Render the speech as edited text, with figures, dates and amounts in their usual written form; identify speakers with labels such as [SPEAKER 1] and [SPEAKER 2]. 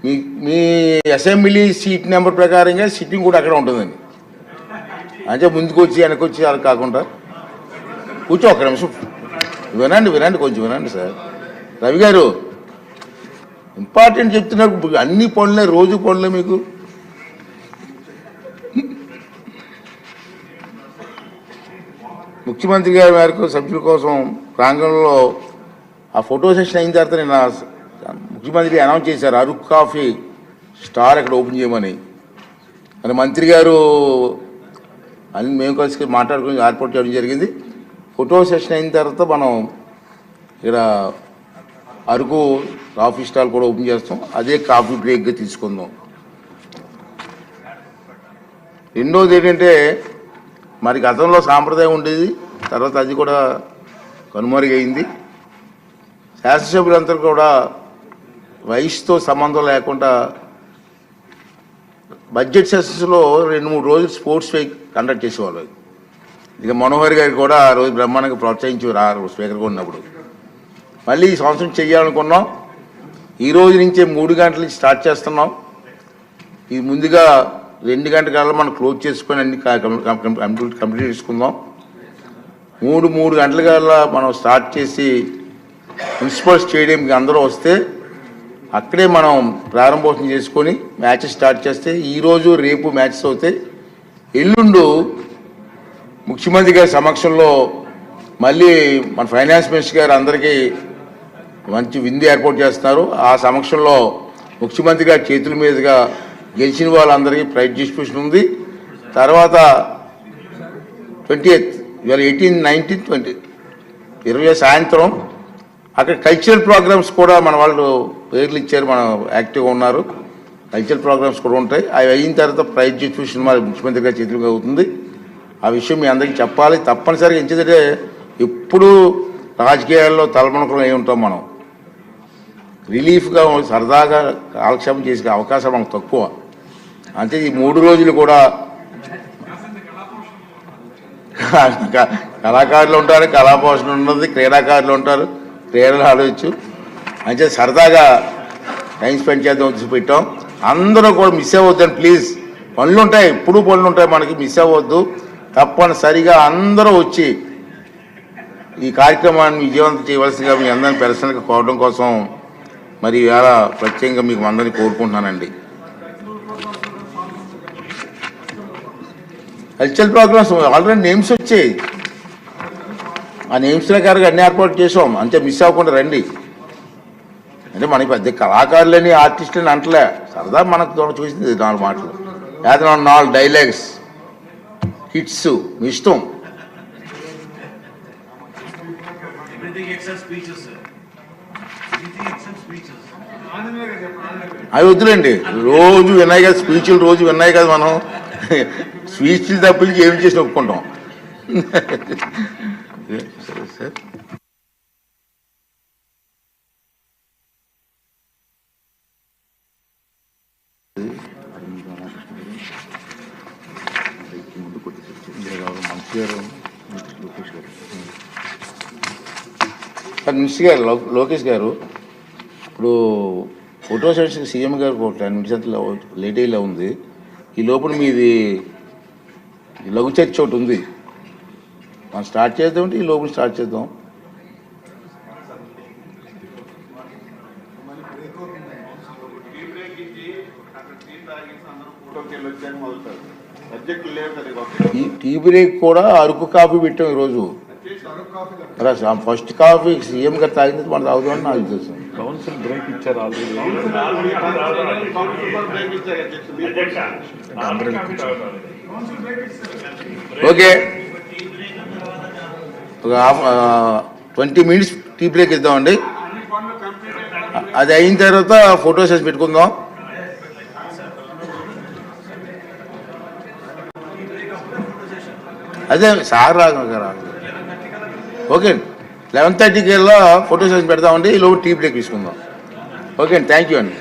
[SPEAKER 1] మీ మీ assembly seat number ప్రకారంగా sitting కూడా అక్కడ ఉంటుందండి. అంటే ముందుకు వచ్చి వెనక్కి వచ్చి అలా కాకుండా కూర్చో ఒక్క నిమిషం వినండి కొంచెం వినండి సార్. రవి గారు ఇంపార్టెంట్ చెప్తున్నారు. అన్ని పనులే రోజు పనులే మీకు. ముఖ్యమంత్రి గారి మేరకు సభ్యుల కోసం ప్రాంగణంలో ఆ ఫోటో సెషన్ అయిన తర్వాత నేను ముఖ్యమంత్రి అనౌన్స్ చేశారు అరకు కాఫీ స్టార్ అక్కడ ఓపెన్ చేయమని. అని మంత్రి గారు అని మేము కలిసి మాట్లాడుకుని ఏర్పాటు చేయడం జరిగింది. ఫోటో సెషన్ అయిన తర్వాత మనం ఇక్కడ అరకు కాఫీ స్టాల్ కూడా ఓపెన్ చేస్తాం. అదే కాఫీ బ్రేక్గా తీసుకుందాం. రెండోది ఏంటంటే మరి గతంలో సాంప్రదాయం ఉండేది, తర్వాత అది కూడా కనుమరుగైంది. శాసనసభ్యులందరూ కూడా వయసుతో సంబంధం లేకుండా బడ్జెట్ సెషన్స్లో 2-3 రోజులు స్పోర్ట్స్ వీక్ కండక్ట్ చేసేవాళ్ళు. ఇక మనోహర్ గారికి కూడా ఆ రోజు బ్రహ్మాండంగా ప్రోత్సహించేవారు స్పీకర్గా ఉన్నప్పుడు. మళ్ళీ ఈ సంవత్సరం చేయాలనుకున్నాం. ఈ రోజు నుంచే 3 గంటల నుంచి స్టార్ట్ చేస్తున్నాం. ఇది ముందుగా 2 గంటల కల్లా మనం క్లోజ్ చేసుకొని అన్ని కంప్లీట్ చేసుకుందాం. 3 గంటల కల్లా మనం స్టార్ట్ చేసి మున్సిపల్ స్టేడియంకి అందరూ వస్తే అక్కడే మనం ప్రారంభోత్సవం చేసుకొని మ్యాచెస్ స్టార్ట్ చేస్తే ఈరోజు రేపు మ్యాచెస్ అవుతాయి. ఎల్లుండు ముఖ్యమంత్రి గారి సమక్షంలో మళ్ళీ మన ఫైనాన్స్ మినిస్టర్ గారు అందరికీ మంచి విందు ఏర్పాటు చేస్తున్నారు. ఆ సమక్షంలో ముఖ్యమంత్రి గారి చేతుల మీదుగా గెలిచిన వాళ్ళందరికీ ప్రైజ్ డిస్ట్రిబ్యూషన్ ఉంది. తర్వాత 28 ఇవాళ 18, 19, 20 20 సాయంత్రం అక్కడ కల్చరల్ ప్రోగ్రామ్స్ కూడా మన వాళ్ళు పేర్లు ఇచ్చారు, మన యాక్టివ్గా ఉన్నారు. కల్చరల్ ప్రోగ్రామ్స్ కూడా ఉంటాయి. అవి అయిన తర్వాత ప్రైజ్ డిస్ట్రిబ్యూషన్ మరి ముఖ్యమంత్రి గారి చేతులుగా అవుతుంది. ఆ విషయం మీ అందరికీ చెప్పాలి తప్పనిసరిగా. ఎందుకంటే ఎప్పుడూ రాజకీయాల్లో తలమునకలు అయి ఉంటాం మనం. రిలీఫ్గా సరదాగా కాలక్షేపం చేసే అవకాశం మనకు తక్కువ. అంటే ఈ 3 రోజులు కూడా కళాకారులు ఉంటారు, కళాపోషణ ఉన్నది, క్రీడాకారులు ఉంటారు, క్రీడలు ఆడవచ్చు. అంటే సరదాగా టైం స్పెండ్ చేద్దాం పెట్టాం. అందరూ కూడా మిస్ అవ్వద్దని ప్లీజ్. పనులు ఉంటాయి, ఎప్పుడూ పనులు ఉంటాయి మనకి, మిస్ అవ్వద్దు. తప్పనిసరిగా అందరూ వచ్చి ఈ కార్యక్రమాన్ని విజయవంతం చేయవలసిందిగా మీ అందరిని పర్సనల్గా కోరడం కోసం మరి ఇవాళ ప్రత్యేకంగా మీకు అందరినీ కోరుకుంటున్నానండి. కల్చరల్ ప్రోగ్రామ్స్ ఆల్రెడీ నేమ్స్ వచ్చాయి. ఆ నేమ్స్ ప్రకారంగా అన్ని ఏర్పాటు చేసాం. అంతే మిస్ అవ్వకుండా రండి. అంటే మనకి పెద్ద కళాకారులని ఆర్టిస్టులని అంటలే, సరదా మనకు చూసింది 4 మాటలు లేదా 4 డైలాగ్స్ హిట్స్ మీ ఇష్టం. అవి వద్దులేండి. రోజు విన్నాయి కదా స్పీచ్లు, రోజు విన్నాయి కదా మనం. స్పీచ్లు తప్పించి ఏం చేసి ఒప్పుకుంటాం. సరే సార్. మినిస్టర్ గారు లోకేష్ గారు ఇప్పుడు ఫోటో సెషన్ సీఎం గారు 10 నిమిషాలు లేట్ అయ్యేలా ఉంది. ఈ లోపల మీది లఘు చర్చ ఒకటి ఉంది, మనం స్టార్ట్ చేద్దామంటే ఈ లోపల స్టార్ట్ చేద్దాం. టీ బ్రేక్ కూడా అరకు కాఫీ పెట్టాం ఈరోజు. ఫస్ట్ కాఫీ సీఎం గారు తాగింది మనం తాగుదామని నాకు తెలుసు.
[SPEAKER 2] కౌన్సిల్ బ్రేక్ ఇచ్చారు ఆల్రెడీ.
[SPEAKER 1] ఓకే, ఒక 20 minutes టీ బ్రేక్ ఇద్దామండి. అది అయిన తర్వాత ఫోటో సెషన్ పెట్టుకుందాం. అదే సార్ రాదు. ఓకే, 11:30కి వెళ్ళా ఫోటో సెషన్ పెడదామండి. ఈ లోపు టీ బ్రేక్ తీసుకుందాం. ఓకే అండి, థ్యాంక్ యూ అండి.